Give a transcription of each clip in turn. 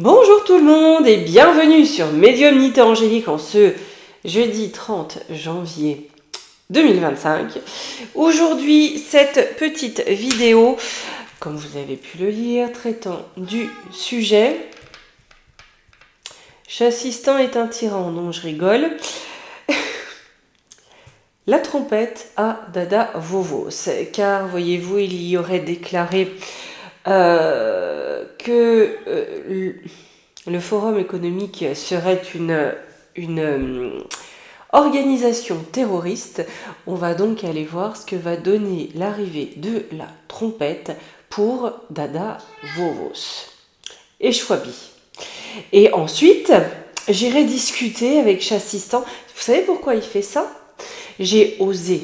Bonjour tout le monde et bienvenue sur Médiumnité Angélique en ce jeudi 30 janvier 2025. Aujourd'hui, cette petite vidéo, comme vous avez pu le lire, traitant du sujet « Chassistan est un tyran », non je rigole. La trompette à Dada Vovos, car voyez-vous, il y aurait déclaré que le Forum économique serait une organisation terroriste. On va donc aller voir ce que va donner l'arrivée de la trompette pour Dada Vovos et Chouabi. Et ensuite, j'irai discuter avec Chassistan. Vous savez pourquoi il fait ça ? J'ai osé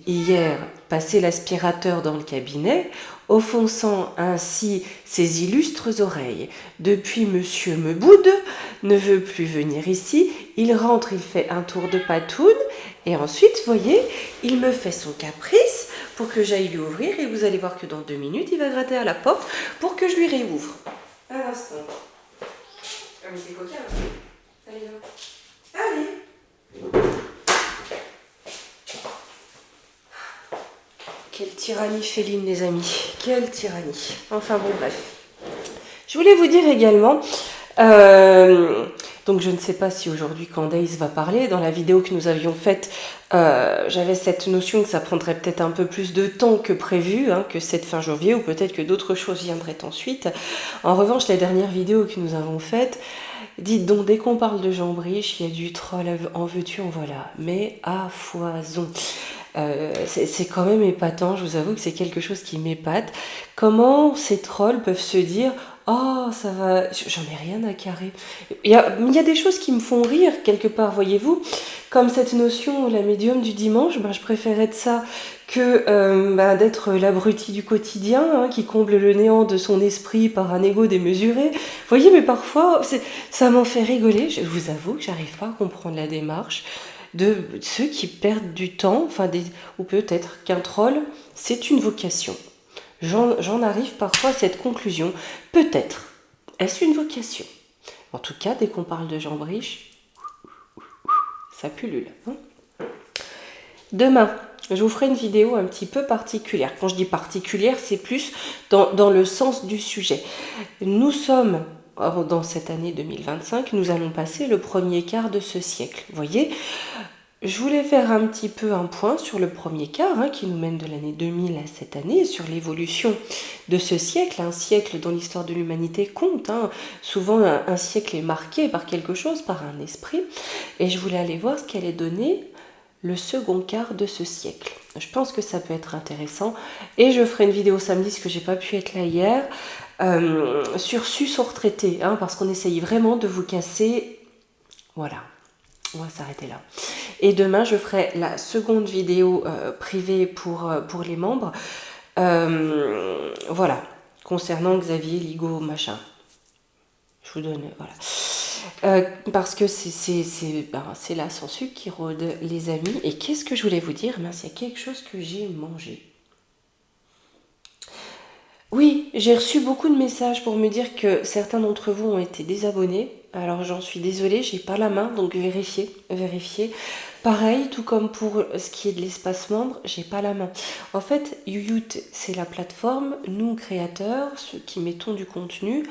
hier passer l'aspirateur dans le cabinet, offensant ainsi ses illustres oreilles. Depuis, monsieur me boude, ne veut plus venir ici, il rentre, il fait un tour de patoune, et ensuite, voyez, il me fait son caprice pour que j'aille lui ouvrir, et vous allez voir que dans 2 minutes, il va gratter à la porte pour que je lui réouvre. Un instant. Ah mais c'est coquin, hein. Allez, là. Allez. Quelle tyrannie féline, les amis. Quelle tyrannie. Enfin bon, bref. Je voulais vous dire également, donc je ne sais pas si aujourd'hui Candace va parler, dans la vidéo que nous avions faite, j'avais cette notion que ça prendrait peut-être un peu plus de temps que prévu, hein, que cette fin janvier, ou peut-être que d'autres choses viendraient ensuite. En revanche, la dernière vidéo que nous avons faite, dites donc, dès qu'on parle de Jean Briche, il y a du troll, en veux-tu, en voilà, mais à foison. C'est quand même épatant, je vous avoue que c'est quelque chose qui m'épate. Comment ces trolls peuvent se dire « Oh, ça va, j'en ai rien à carrer ». Il y a des choses qui me font rire quelque part, voyez-vous. Comme cette notion, la médium du dimanche, je préférais de ça que d'être l'abruti du quotidien, hein, qui comble le néant de son esprit par un ego démesuré. Vous voyez, mais parfois, ça m'en fait rigoler. Je vous avoue que j'arrive pas à comprendre la démarche de ceux qui perdent du temps, ou peut-être qu'un troll, c'est une vocation. J'en arrive parfois à cette conclusion. Peut-être. Est-ce une vocation ? En tout cas, dès qu'on parle de Jean Briche, ça pullule. Hein ? Demain, je vous ferai une vidéo un petit peu particulière. Quand je dis particulière, c'est plus dans le sens du sujet. Nous sommes... Or, dans cette année 2025, nous allons passer le premier quart de ce siècle. Vous voyez, je voulais faire un petit peu un point sur le premier quart, hein, qui nous mène de l'année 2000 à cette année, sur l'évolution de ce siècle, un siècle dont l'histoire de l'humanité compte. Hein. Souvent, un siècle est marqué par quelque chose, par un esprit. Et je voulais aller voir ce qu'allait donner le second quart de ce siècle. Je pense que ça peut être intéressant. Et je ferai une vidéo samedi, parce que j'ai pas pu être là hier, sur sus retraité, hein, parce qu'on essaye vraiment de vous casser. Voilà, on va s'arrêter là. Et demain, je ferai la seconde vidéo privée pour les membres. Voilà, concernant Xavier, Ligo, machin. Je vous donne, voilà. Parce que c'est la sans sucre qui rôde, les amis. Et qu'est-ce que je voulais vous dire ? Il y a quelque chose que j'ai mangé. Oui, j'ai reçu beaucoup de messages pour me dire que certains d'entre vous ont été désabonnés. Alors j'en suis désolée, j'ai pas la main, donc vérifiez. Pareil, tout comme pour ce qui est de l'espace membre, j'ai pas la main. En fait, YouYout, c'est la plateforme. Nous, créateurs, ceux qui mettons du contenu,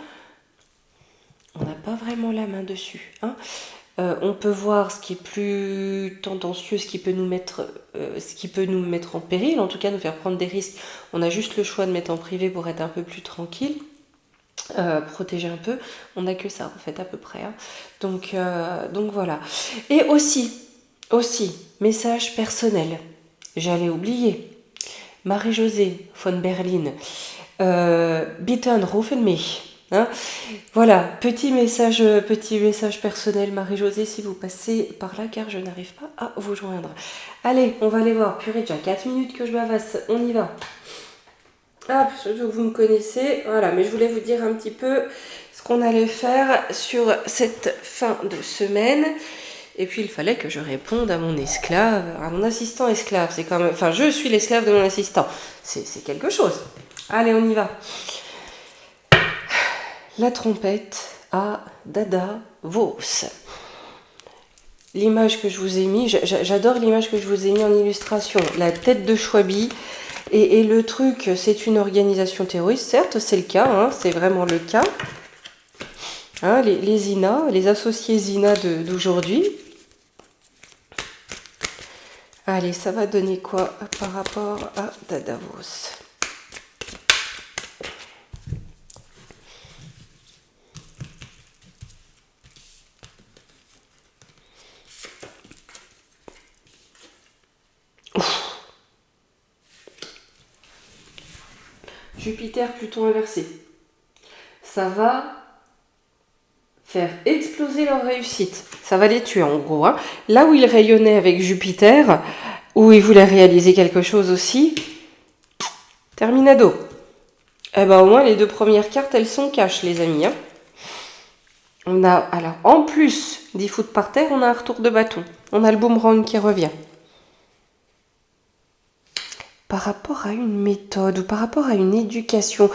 on n'a pas vraiment la main dessus. Hein. On peut voir ce qui est plus tendancieux, ce qui peut nous mettre en péril, en tout cas nous faire prendre des risques. On a juste le choix de mettre en privé pour être un peu plus tranquille, protéger un peu. On n'a que ça en fait à peu près. Hein. Donc voilà. Et aussi, message personnel. J'allais oublier. Marie-Josée von Berlin. Bitte rufen mich. Hein, voilà, petit message personnel, Marie-Josée, si vous passez par là, car je n'arrive pas à vous joindre. Allez, on va aller voir. Purée, déjà 4 minutes que je bavasse, on y va. Ah, vous me connaissez, voilà, mais je voulais vous dire un petit peu ce qu'on allait faire sur cette fin de semaine. Et puis, il fallait que je réponde à mon esclave, à mon assistant esclave. C'est quand même, enfin, je suis l'esclave de mon assistant. C'est quelque chose. Allez, on y va. La trompette à Dada Vos. L'image que je vous ai mis, j'adore l'image que je vous ai mis en illustration. La tête de Chouabi. Et le truc, c'est une organisation terroriste. Certes, c'est le cas, hein, c'est vraiment le cas. Hein, les Zina, les associés Zina d'aujourd'hui. Allez, ça va donner quoi par rapport à Dada Vos? Jupiter, Pluton inversé. Ça va faire exploser leur réussite. Ça va les tuer en gros. Hein. Là où ils rayonnaient avec Jupiter, où ils voulaient réaliser quelque chose aussi, terminado. Eh ben au moins les deux premières cartes, elles sont cash, les amis. Hein. On a, alors en plus d'y foutre par terre, on a un retour de bâton. On a le boomerang qui revient. Par rapport à une méthode ou par rapport à une éducation,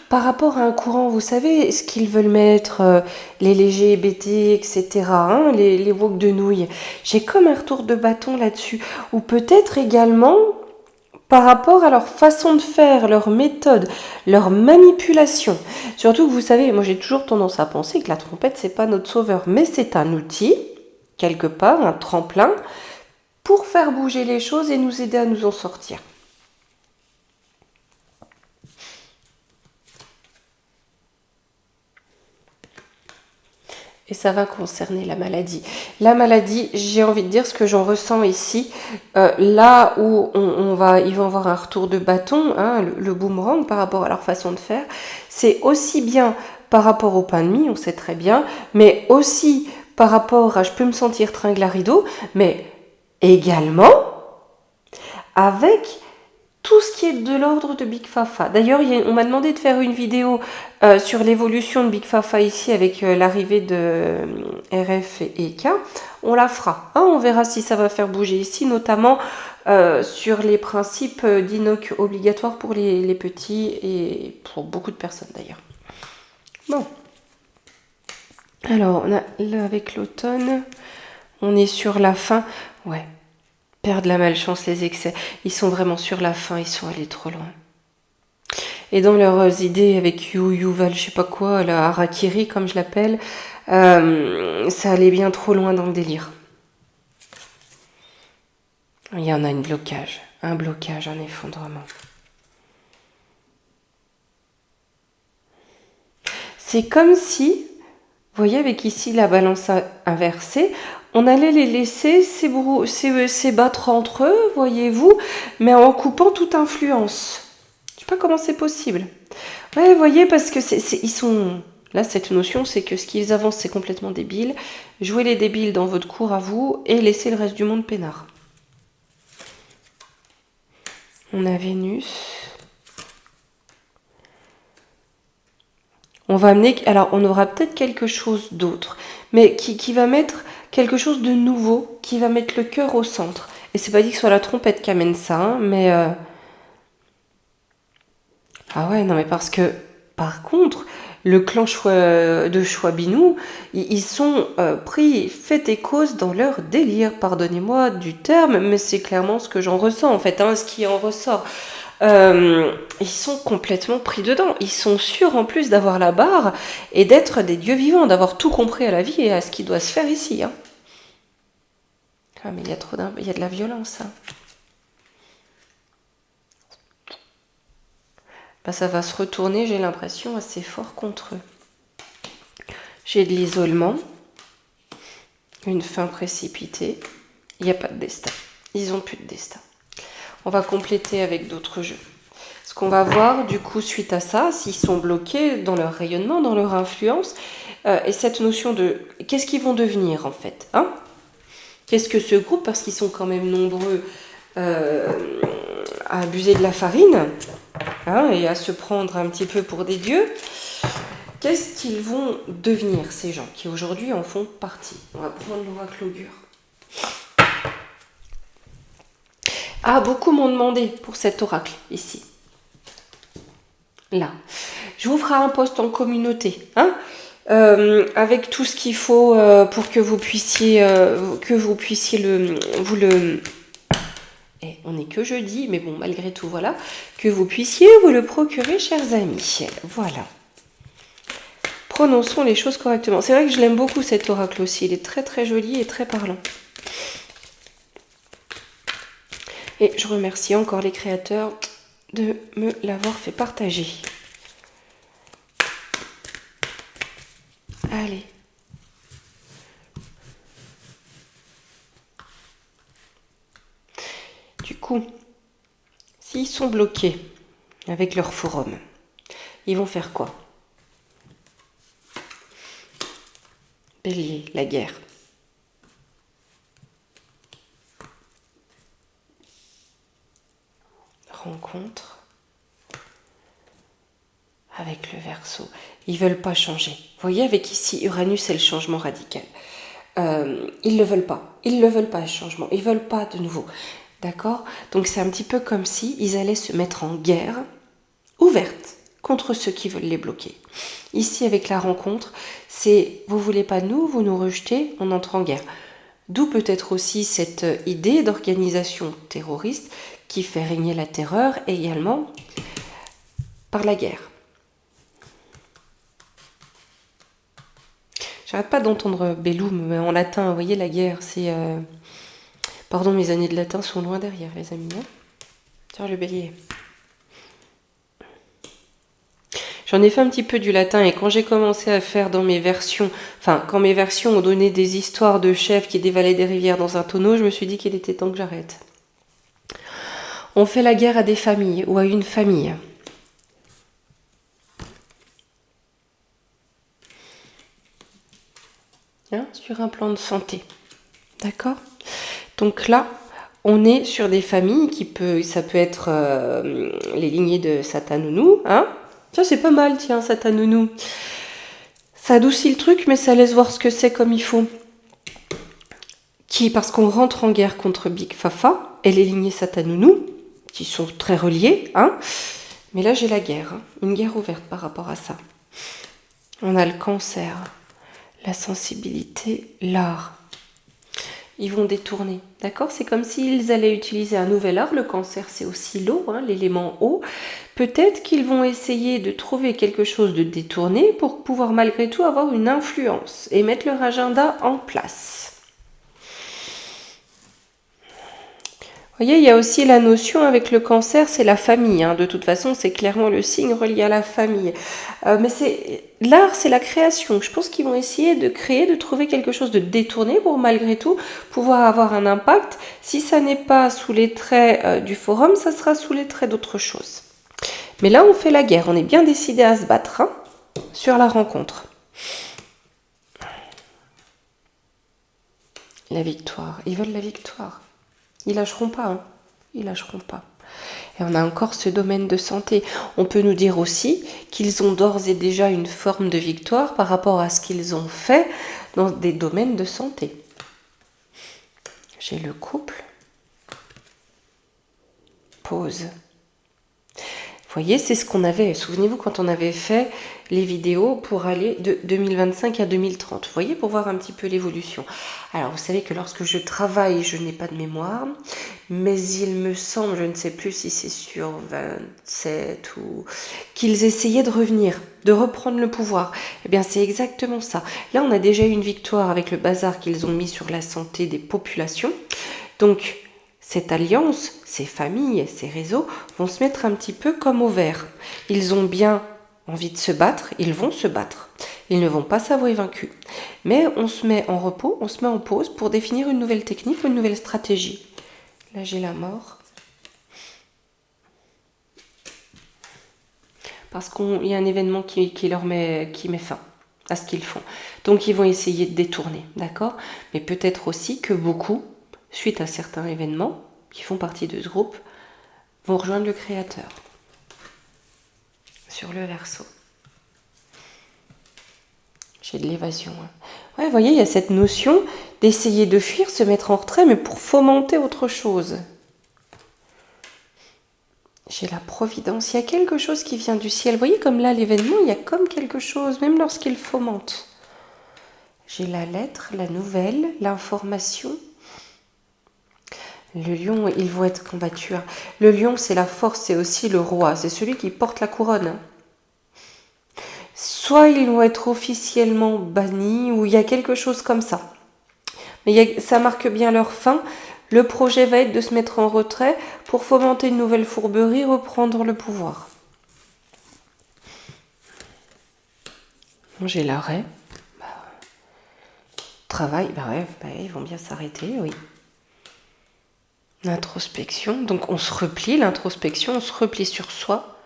par rapport à un courant, vous savez ce qu'ils veulent mettre, les LGBT, etc., hein, les woke de nouilles. J'ai comme un retour de bâton là-dessus. Ou peut-être également par rapport à leur façon de faire, leur méthode, leur manipulation. Surtout que vous savez, moi j'ai toujours tendance à penser que la trompette, c'est pas notre sauveur, mais c'est un outil, quelque part, un tremplin, pour faire bouger les choses et nous aider à nous en sortir. Et ça va concerner la maladie. La maladie, j'ai envie de dire ce que j'en ressens ici. Là où ils vont avoir un retour de bâton, hein, le boomerang par rapport à leur façon de faire, c'est aussi bien par rapport au pain de mie, on sait très bien, mais aussi par rapport à je peux me sentir tringle à rideau, mais également avec tout ce qui est de l'ordre de Big Fafa. D'ailleurs, on m'a demandé de faire une vidéo sur l'évolution de Big Fafa ici avec l'arrivée de RF et K. On la fera. Hein, on verra si ça va faire bouger ici, notamment sur les principes d'INOC obligatoires pour les petits et pour beaucoup de personnes d'ailleurs. Bon. Alors, on a, là, avec l'automne, on est sur la fin. Ouais. Perdre la malchance, les excès. Ils sont vraiment sur la fin, ils sont allés trop loin. Et dans leurs idées avec Yuval, je sais pas quoi, la Harakiri, comme je l'appelle, ça allait bien trop loin dans le délire. Il y en a un blocage, un effondrement. C'est comme si, vous voyez, avec ici la balance inversée, on allait les laisser s'ébattre entre eux, voyez-vous, mais en coupant toute influence. Je sais pas comment c'est possible. Ouais, vous voyez, parce que ils sont... Là, cette notion, c'est que ce qu'ils avancent, c'est complètement débile. Jouez les débiles dans votre cours à vous et laissez le reste du monde peinard. On a Vénus. On va amener... Alors, on aura peut-être quelque chose d'autre, mais qui va mettre quelque chose de nouveau, qui va mettre le cœur au centre. Et c'est pas dit que ce soit la trompette qui amène ça, hein, mais... Ah ouais, non, mais parce que, par contre, le clan de Chouabinou, ils sont pris fait et cause dans leur délire. Pardonnez-moi du terme, mais c'est clairement ce que j'en ressens, en fait, hein, ce qui en ressort. Ils sont complètement pris dedans. Ils sont sûrs, en plus, d'avoir la barre et d'être des dieux vivants, d'avoir tout compris à la vie et à ce qui doit se faire ici. Hein. Ah, mais il y a de la violence, hein. Ben, ça va se retourner, j'ai l'impression, assez fort contre eux. J'ai de l'isolement, une fin précipitée, il n'y a pas de destin. Ils n'ont plus de destin. On va compléter avec d'autres jeux. Ce qu'on va voir, du coup, suite à ça, s'ils sont bloqués dans leur rayonnement, dans leur influence, et cette notion de qu'est-ce qu'ils vont devenir, en fait, hein? Qu'est-ce que ce groupe, parce qu'ils sont quand même nombreux à abuser de la farine, hein, et à se prendre un petit peu pour des dieux, qu'est-ce qu'ils vont devenir, ces gens qui aujourd'hui en font partie? On va prendre l'oracle augure. Ah, beaucoup m'ont demandé pour cet oracle, ici. Là. Je Je vous ferai un post en communauté, hein, avec tout ce qu'il faut pour que vous puissiez vous le... Et on n'est que jeudi, mais bon, malgré tout, voilà, que vous puissiez vous le procurer, chers amis. Voilà. Prononçons les choses correctement. C'est vrai que je l'aime beaucoup, cet oracle aussi. Il est très très joli et très parlant. Et je remercie encore les créateurs de me l'avoir fait partager. Allez. Du coup, s'ils sont bloqués avec leur forum, ils vont faire quoi? Bélier, la guerre. Rencontre avec le Verseau. Ils veulent pas changer. Vous voyez, avec ici, Uranus, c'est le changement radical. Ils ne veulent pas. Ils ne veulent pas, ce changement. Ils ne veulent pas de nouveau. D'accord? Donc, c'est un petit peu comme si ils allaient se mettre en guerre ouverte contre ceux qui veulent les bloquer. Ici, avec la rencontre, c'est vous voulez pas de nous, vous nous rejetez, on entre en guerre. D'où peut-être aussi cette idée d'organisation terroriste qui fait régner la terreur également par la guerre. J'arrête pas d'entendre Bellum en latin. Vous voyez, la guerre, c'est... Pardon, mes années de latin sont loin derrière, les amis. Hein, tiens, le bélier. J'en ai fait un petit peu du latin et quand j'ai commencé à faire dans mes versions, enfin, quand mes versions ont donné des histoires de chefs qui dévalaient des rivières dans un tonneau, je me suis dit qu'il était temps que j'arrête. On fait la guerre à des familles ou à une famille. Hein, sur un plan de santé. D'accord? Donc là, on est sur des familles ça peut être les lignées de Satanounou, hein? Ça, c'est pas mal, tiens, Satanounou. Ça adoucit le truc, mais ça laisse voir ce que c'est comme il faut. Parce qu'on rentre en guerre contre Big Fafa et les lignées Satanounou, qui sont très reliées, hein? Mais là, j'ai la guerre, hein, une guerre ouverte par rapport à ça. On a le cancer, la sensibilité, l'art. Ils vont détourner, d'accord? C'est comme s'ils allaient utiliser un nouvel art. Le cancer, c'est aussi l'eau, hein, l'élément eau. Peut-être qu'ils vont essayer de trouver quelque chose de détourné pour pouvoir malgré tout avoir une influence et mettre leur agenda en place. Vous voyez, il y a aussi la notion avec le cancer, c'est la famille. Hein. De toute façon, c'est clairement le signe relié à la famille. Mais l'art, c'est la création. Je pense qu'ils vont essayer de créer, de trouver quelque chose de détourné pour malgré tout pouvoir avoir un impact. Si ça n'est pas sous les traits du forum, ça sera sous les traits d'autre chose. Mais là, on fait la guerre. On est bien décidé à se battre, hein, sur la rencontre. La victoire. Ils veulent la victoire. Ils lâcheront pas, hein. Ils lâcheront pas. Et on a encore ce domaine de santé. On peut nous dire aussi qu'ils ont d'ores et déjà une forme de victoire par rapport à ce qu'ils ont fait dans des domaines de santé. J'ai le couple. Pause. Vous voyez, c'est ce qu'on avait. Souvenez-vous quand on avait fait les vidéos pour aller de 2025 à 2030. Vous voyez, pour voir un petit peu l'évolution. Alors, vous savez que lorsque je travaille, je n'ai pas de mémoire. Mais il me semble, je ne sais plus si c'est sur 27 ou... qu'ils essayaient de revenir, de reprendre le pouvoir. Eh bien, c'est exactement ça. Là, on a déjà eu une victoire avec le bazar qu'ils ont mis sur la santé des populations. Donc... cette alliance, ces familles, ces réseaux vont se mettre un petit peu comme au vert. Ils ont bien envie de se battre, ils vont se battre. Ils ne vont pas s'avouer vaincus. Mais on se met en repos, on se met en pause pour définir une nouvelle technique, une nouvelle stratégie. Là, j'ai la mort. Parce qu'il y a un événement qui met fin à ce qu'ils font. Donc, ils vont essayer de détourner, d'accord? Mais peut-être aussi que beaucoup... suite à certains événements qui font partie de ce groupe, vont rejoindre le Créateur sur le Verseau. J'ai de l'évasion. Hein. Ouais, vous voyez, il y a cette notion d'essayer de fuir, se mettre en retrait, mais pour fomenter autre chose. J'ai la providence. Il y a quelque chose qui vient du ciel. Vous voyez comme là, l'événement, il y a comme quelque chose, même lorsqu'il fomente. J'ai la lettre, la nouvelle, l'information. Le lion, il va être combattu. Le lion, c'est la force, c'est aussi le roi. C'est celui qui porte la couronne. Soit ils vont être officiellement bannis, ou il y a quelque chose comme ça. Mais ça marque bien leur fin. Le projet va être de se mettre en retrait pour fomenter une nouvelle fourberie, reprendre le pouvoir. J'ai l'arrêt. Travail, ils vont bien s'arrêter, oui. L'introspection, donc on se replie, l'introspection, on se replie sur soi,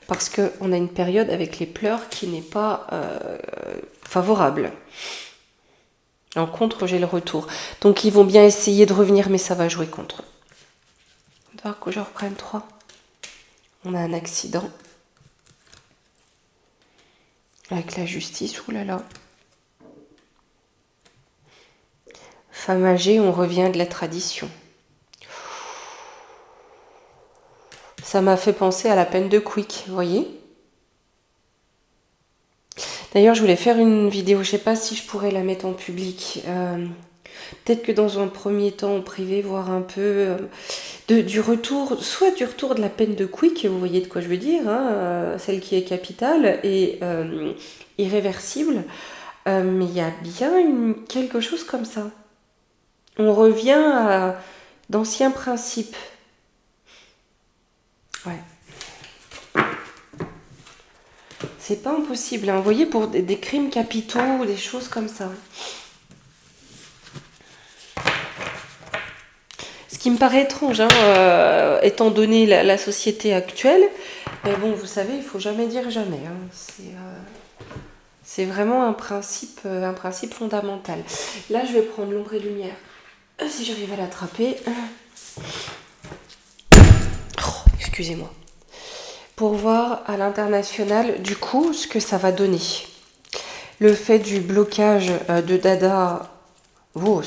parce qu'on a une période avec les pleurs qui n'est pas favorable. En contre, j'ai le retour. Donc ils vont bien essayer de revenir, mais ça va jouer contre eux. Il va falloir que je reprenne 3. On a un accident. Avec la justice, oulala. Femme âgée, on revient de la tradition. Ça m'a fait penser à la peine de Quick, vous voyez ? D'ailleurs, je voulais faire une vidéo, je ne sais pas si je pourrais la mettre en public. Peut-être que dans un premier temps, en privé, voir un peu du retour, soit du retour de la peine de Quick, vous voyez de quoi je veux dire, hein, celle qui est capitale et irréversible, mais il y a bien quelque chose comme ça. On revient à d'anciens principes. Ouais. C'est pas impossible, hein. Vous voyez, pour des crimes capitaux ou des choses comme ça. Ce qui me paraît étrange, hein, étant donné la société actuelle. Mais bon, vous savez, il faut jamais dire jamais. Hein. C'est vraiment un principe fondamental. Là, je vais prendre l'ombre et lumière. Si j'arrive à l'attraper. Oh, excusez-moi. Pour voir à l'international, du coup, ce que ça va donner. Le fait du blocage de Dada Vos.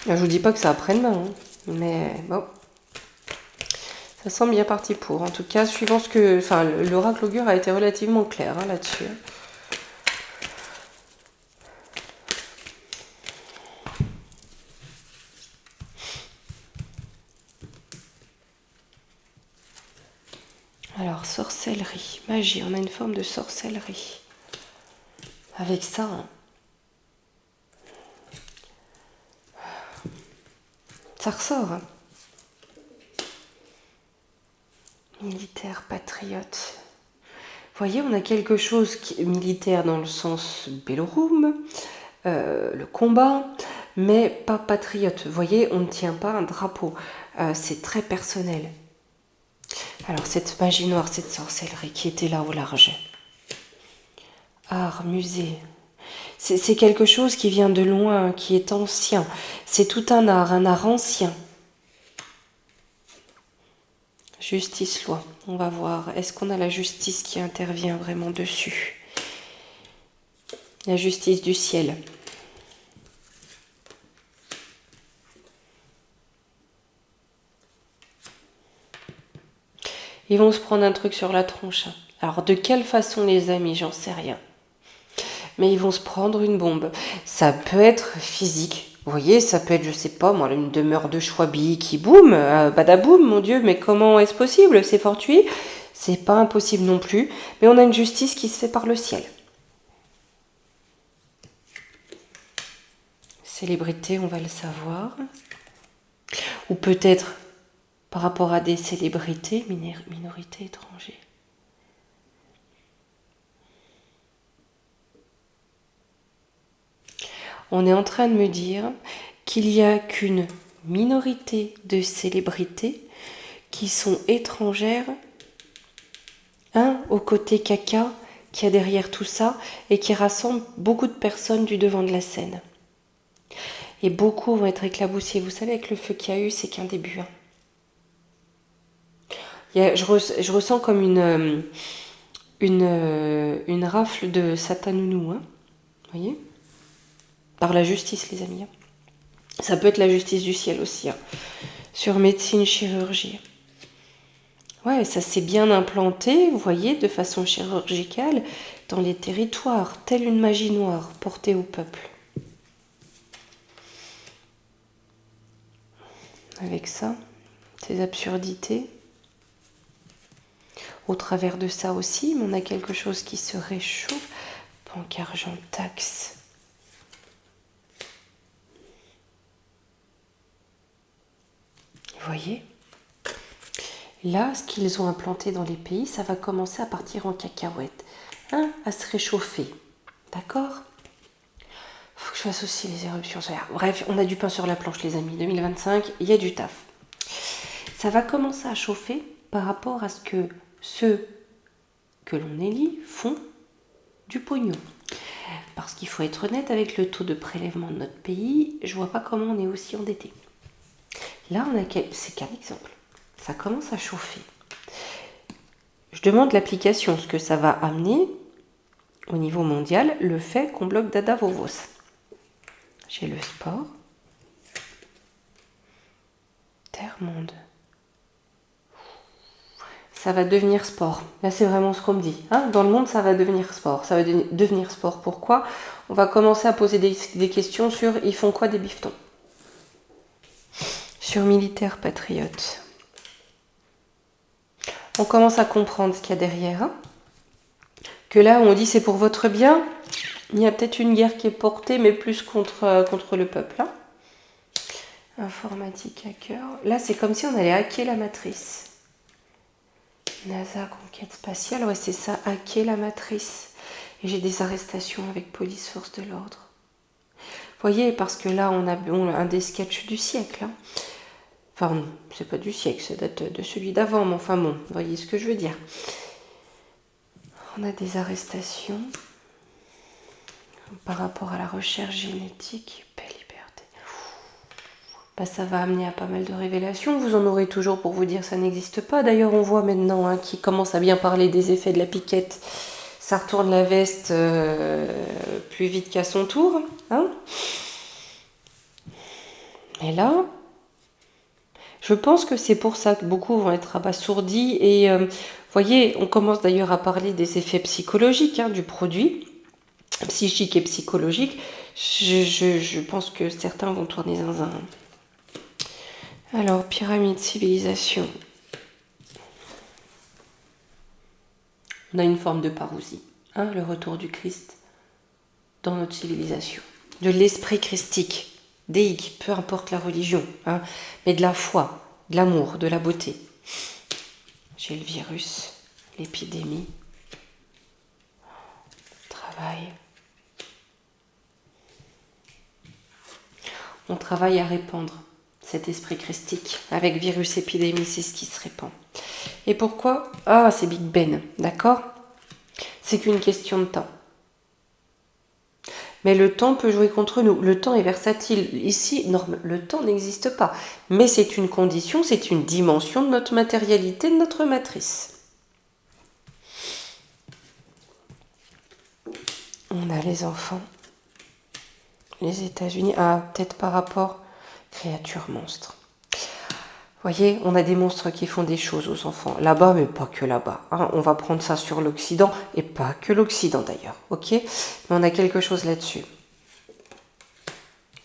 Je vous dis pas que ça après-demain, hein, mais bon. Ça semble bien parti pour. En tout cas, suivant ce que... Enfin, l'oracle augure a été relativement clair hein, là-dessus. Alors, sorcellerie, magie, on a une forme de sorcellerie. Avec ça, hein. Ça ressort. Hein. Militaire, patriote. Vous voyez, on a quelque chose qui est militaire dans le sens bellorum, le combat, mais pas patriote. Vous voyez, on ne tient pas un drapeau. C'est très personnel. Alors, cette magie noire, cette sorcellerie qui était là au large. Art, musée. C'est quelque chose qui vient de loin, qui est ancien. C'est tout un art ancien. Justice, loi. On va voir. Est-ce qu'on a la justice qui intervient vraiment dessus? La justice du ciel. Ils vont se prendre un truc sur la tronche. Alors, de quelle façon, les amis? J'en sais rien. Mais ils vont se prendre une bombe. Ça peut être physique. Vous voyez, ça peut être, je sais pas, moi, une demeure de Schwabi qui boum, badaboum, mon Dieu, mais comment est-ce possible? C'est fortuit. C'est pas impossible non plus. Mais on a une justice qui se fait par le ciel. Célébrité, on va le savoir. Ou peut-être par rapport à des célébrités, minorités étrangères. On est en train de me dire qu'il n'y a qu'une minorité de célébrités qui sont étrangères, au côté caca qu'il y a derrière tout ça et qui rassemble beaucoup de personnes du devant de la scène. Et beaucoup vont être éclaboussés. Vous savez, avec le feu qu'il y a eu, c'est qu'un début. Hein. Je ressens comme une rafle de satanounou. Hein. Vous voyez ? Par la justice, les amis. Ça peut être la justice du ciel aussi. Hein. sur médecine chirurgie. Ouais, ça s'est bien implanté, vous voyez, de façon chirurgicale dans les territoires, telle une magie noire portée au peuple. Avec ça, ces absurdités. Au travers de ça aussi, on a quelque chose qui se réchauffe. Banque, argent, taxe. Vous voyez ? Là, ce qu'ils ont implanté dans les pays, ça va commencer à partir en cacahuète, hein, à se réchauffer. D'accord ? Faut que je fasse aussi les éruptions solaires. Bref, on a du pain sur la planche, les amis. 2025, il y a du taf. Ça va commencer à chauffer par rapport à ce que ceux que l'on élit font du pognon. Parce qu'il faut être honnête, avec le taux de prélèvement de notre pays, je vois pas comment on est aussi endetté. Là, c'est qu'un exemple. Ça commence à chauffer. Je demande l'application, ce que ça va amener au niveau mondial, le fait qu'on bloque Dada Vovos. J'ai le sport. Terre-monde. Ça va devenir sport. Là, c'est vraiment ce qu'on me dit. Hein, dans le monde, ça va devenir sport. Ça va devenir sport. Pourquoi ? On va commencer à poser des questions sur ils font quoi des bifetons ? Sur militaire patriote. On commence à comprendre ce qu'il y a derrière. Hein, que là, on dit c'est pour votre bien. Il y a peut-être une guerre qui est portée, mais plus contre le peuple. Hein. Informatique hacker. Là, c'est comme si on allait hacker la matrice. NASA, conquête spatiale, ouais, c'est ça, hacker la matrice. Et j'ai des arrestations avec police, force de l'ordre. Vous voyez, parce que là, on a un des sketchs du siècle. Hein. Enfin, c'est pas du siècle, ça date de celui d'avant, mais enfin bon, vous voyez ce que je veux dire. On a des arrestations par rapport à la recherche génétique. Paix, liberté. Bah, ça va amener à pas mal de révélations. Vous en aurez toujours pour vous dire que ça n'existe pas. D'ailleurs, on voit maintenant hein, qui commence à bien parler des effets de la piquette. Ça retourne la veste plus vite qu'à son tour. Hein. Et là, je pense que c'est pour ça que beaucoup vont être abasourdis. Et vous voyez, on commence d'ailleurs à parler des effets psychologiques hein, du produit, psychique et psychologique. Je pense que certains vont tourner zinzin. Alors, pyramide, civilisation. On a une forme de parousie, hein, le retour du Christ dans notre civilisation. De l'esprit christique, déique, peu importe la religion, hein, mais de la foi, de l'amour, de la beauté. J'ai le virus, l'épidémie, le travail. On travaille à répandre cet esprit christique. Avec virus, épidémie, c'est ce qui se répand. Et pourquoi ? Ah, c'est Big Ben, d'accord ? C'est qu'une question de temps. Mais le temps peut jouer contre nous. Le temps est versatile. Ici, non, le temps n'existe pas. Mais c'est une condition, c'est une dimension de notre matérialité, de notre matrice. On a les enfants. Les États-Unis. Ah, peut-être par rapport créatures monstres. Vous voyez, on a des monstres qui font des choses aux enfants. Là-bas, mais pas que là-bas. Hein. On va prendre ça sur l'Occident, et pas que l'Occident d'ailleurs. Ok ? Mais on a quelque chose là-dessus.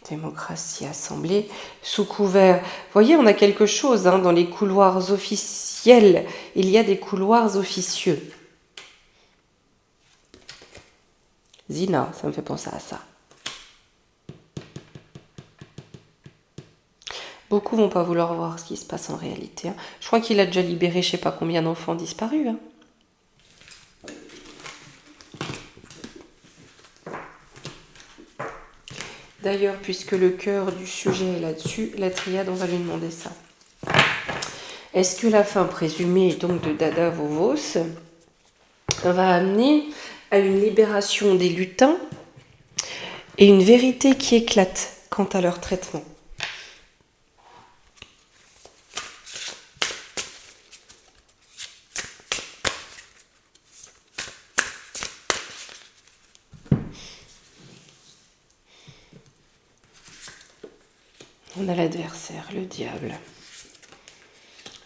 Démocratie, assemblée, sous couvert. Vous voyez, on a quelque chose hein, dans les couloirs officiels. Il y a des couloirs officieux. Zina, ça me fait penser à ça. Beaucoup vont pas vouloir voir ce qui se passe en réalité. Hein. Je crois qu'il a déjà libéré je sais pas combien d'enfants disparus. Hein. D'ailleurs, puisque le cœur du sujet est là-dessus, la triade, on va lui demander ça. Est-ce que la fin présumée donc de Dada Vovos va amener à une libération des lutins et une vérité qui éclate quant à leur traitement ? On a l'adversaire, le diable.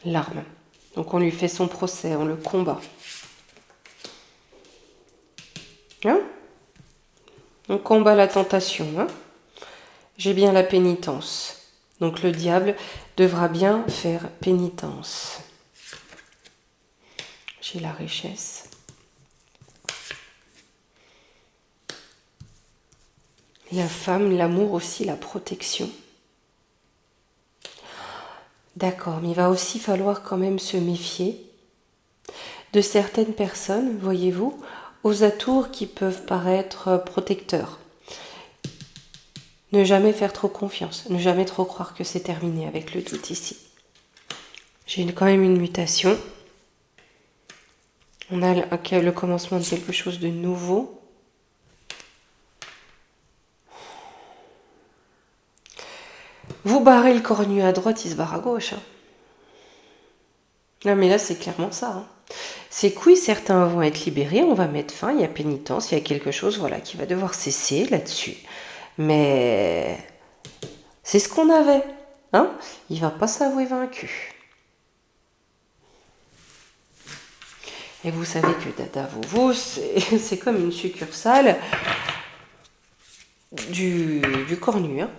l'arme. Donc on lui fait son procès, on le combat. Hein? On combat la tentation. Hein? J'ai bien la pénitence. Donc le diable devra bien faire pénitence. J'ai la richesse. La femme, l'amour aussi, la protection. D'accord, mais il va aussi falloir quand même se méfier de certaines personnes, voyez-vous, aux atours qui peuvent paraître protecteurs. Ne jamais faire trop confiance, ne jamais trop croire que c'est terminé avec le doute ici. J'ai quand même une mutation. On a le commencement de quelque chose de nouveau. Vous barrez le cornu à droite, il se barre à gauche. Hein. Non mais là c'est clairement ça. Hein. C'est que oui, certains vont être libérés, on va mettre fin, il y a pénitence, il y a quelque chose voilà, qui va devoir cesser là-dessus. Mais c'est ce qu'on avait. Hein. Il ne va pas s'avouer vaincu. Et vous savez que Dada Vovo, c'est comme une succursale du cornu. Hein.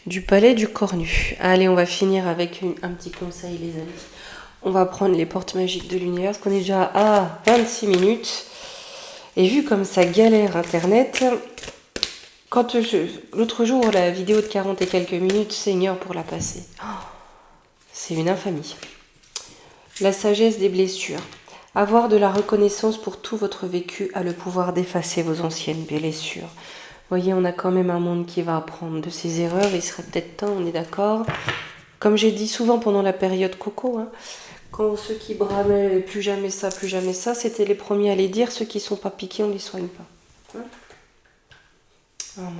Du palais du cornu. Allez, on va finir avec un petit conseil, les amis. On va prendre les portes magiques de l'univers, parce qu'on est déjà à 26 minutes. Et vu comme ça galère Internet, l'autre jour, la vidéo de 40 et quelques minutes, Seigneur pour la passer. Oh, c'est une infamie. La sagesse des blessures. Avoir de la reconnaissance pour tout votre vécu a le pouvoir d'effacer vos anciennes blessures. Voyez, on a quand même un monde qui va apprendre de ses erreurs. Il serait peut-être temps, on est d'accord. Comme j'ai dit souvent pendant la période Coco, hein, quand ceux qui bramaient plus jamais ça, c'était les premiers à les dire. Ceux qui ne sont pas piqués, on ne les soigne pas. Hein.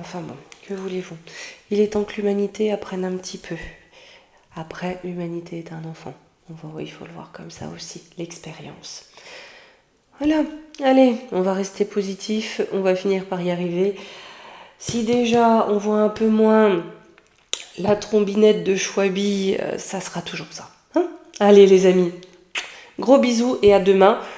Enfin bon, que voulez-vous? Il est temps que l'humanité apprenne un petit peu. Après, l'humanité est un enfant. Il faut le voir comme ça aussi, l'expérience. Voilà, allez, on va rester positif, on va finir par y arriver. Si déjà on voit un peu moins la trombinette de Chouabi, ça sera toujours ça. Hein. Allez les amis, gros bisous et à demain